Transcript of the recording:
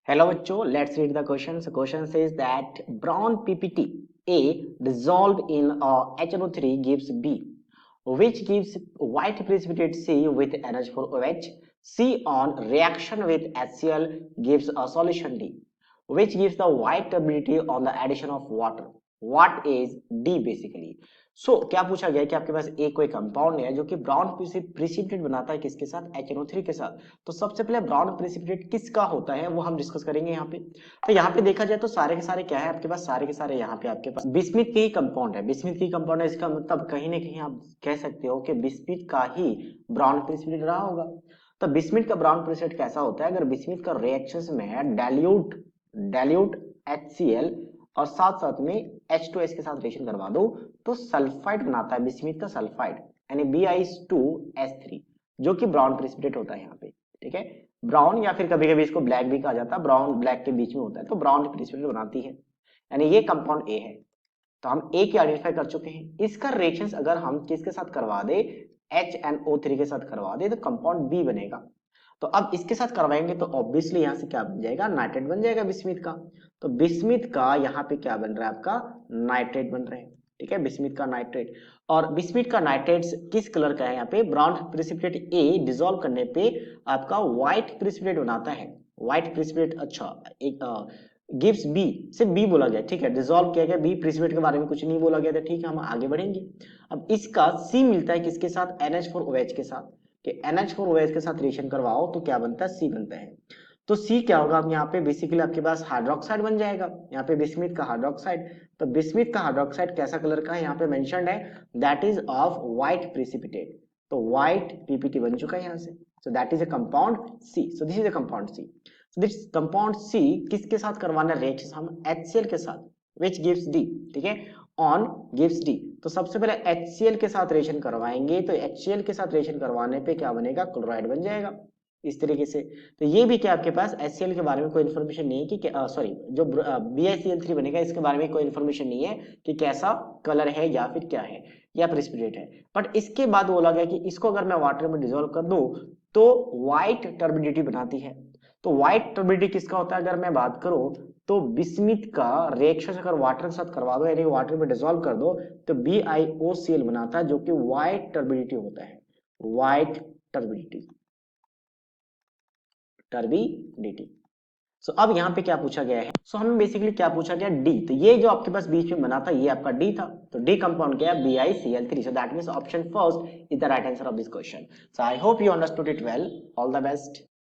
Hello बच्चों, let's read the question. The question says that brown PPT A dissolved in HNO3 gives B, which gives white precipitate C with NH4OH. C on reaction with HCl gives a solution D, which gives the white turbidity on the addition of water. What is D basically? क्या पूछा गया कि आपके पास एक कोई compound है जो कि ब्राउन प्रिसिपिटेट बनाता है किसके साथ, HNO3 के साथ। तो सबसे पहले ब्राउन प्रिसिपिटेट किसका होता है वो हम डिस्कस करेंगे यहाँ पे। तो यहाँ पे देखा जाए तो सारे के सारे क्या है आपके पास, सारे के सारे यहाँ पे आपके पास बिस्मिथ के ही कंपाउंड है। बिस्मिथ की कंपाउंड है, इसका मतलब कहीं ना कहीं आप कह सकते हो कि बिस्मिथ का ही ब्राउन प्रिसिपिटेट रहा होगा। तो बिस्मिथ का ब्राउन प्रिसिपिटेट कैसा होता है? अगर बिस्मिथ का रिएक्शन में डाइल्यूट HCl और साथ साथ में H2S के साथ रिएक्शन करवा दो तो सल्फाइड बनाता है, बिस्मिथ का सल्फाइड, यानी BiS2S3, जो कि ब्राउन प्रिसिपिटेट होता है यहाँ पे। ठीक है, ब्राउन या फिर कभी कभी इसको ब्लैक भी कहा जाता है, ब्राउन ब्लैक के बीच में होता है, तो ब्राउन प्रिसिपिटेट बनाती है, यानी ये कंपाउंड ए है। तो हम ए की आइडेंटिफाई कर चुके हैं। इसका रिएक्शंस अगर हम किसके साथ करवा दे, HNO3 के साथ करवा दे तो कंपाउंड बी बनेगा। तो अब इसके साथ करवाएंगे तो ऑब्वियसली यहां से क्या बन जाएगा, नाइट्रेट बन जाएगा बिस्मिथ का। तो बिस्मिथ का यहाँ पे क्या बन रहा है आपका, नाइट्रेट बन रहे हैं। ठीक है, बिस्मिथ का नाइट्रेट। और बिस्मिथ का नाइट्रेट किस कलर का है? यहाँ पे ब्राउन प्रिसिपिटेट ए डिसॉल्व करने पे आपका व्हाइट प्रिसिपिटेट बनाता है, व्हाइट प्रिसिपिटेट। अच्छा, एक गिव्स बी, सिर्फ बी बोला गया, ठीक है, डिसॉल्व किया गया, बी प्रिसिपिटेट के बारे में कुछ नहीं बोला गया था। ठीक है, हम आगे बढ़ेंगे। अब इसका सी मिलता है किसके साथ, NH4OH के साथ, कि NH4OH के साथ रिएक्शन करवाओ तो क्या बनता है, सी बनता है। तो सी क्या होगा, अब यहाँ पे बेसिकली आपके पास हाइड्रोक्साइड बन जाएगा, यहाँ पे बिस्मिथ का हाइड्रोक्साइड। तो बिस्मिथ का हाइड्रोक्साइड कैसा कलर का है, यहाँ पे मेंशन्ड है, that is of white precipitate. तो व्हाइट पीपीटी बन चुका है यहाँ से। So that is a compound C. So this is a compound C. So this compound C किसके साथ करवाना रिएक्शन, हम HCl के साथ, which gives D। ठीक है, ऑन गिव्स D। तो सबसे पहले HCl के साथ रिएक्शन करवाएंगे, तो HCl के साथ रिएक्शन करवाने पे क्या बनेगा, क्लोराइड बन जाएगा इस तरीके से। तो ये भी क्या आपके पास HCl के बारे में कोई इन्फॉर्मेशन नहीं है कि सॉरी, जो BiCl3 बनेगा इसके बारे में कोई इन्फॉर्मेशन नहीं है कि कैसा कलर है या फिर क्या है, या प्रेसिपिटेट है। बट इसके बाद बोला गया कि इसको अगर मैं वाटर में डिसॉल्व कर दूं तो व्हाइट टर्बिडिटी बनाती है। तो व्हाइट टर्बिडिटी किसका होता है, अगर मैं बात करूं तो बिस्मिथ का रिएक्शन अगर वाटर के साथ करवा दो, यानी वाटर में डिसॉल्व कर दो, तो BiOCl बनाता है, जो कि व्हाइट टर्बिडिटी होता है, व्हाइट टर्बिडिटी, टर्बिडिटी। सो अब यहाँ पे क्या पूछा गया है, सो हमें बेसिकली क्या पूछा गया, डी। तो ये जो आपके पास बीच में बना था ये आपका डी था, तो डी कंपाउंड क्या है, BiCl3। So that means option first is the right answer of this question. So I hope you understood it well. All the best.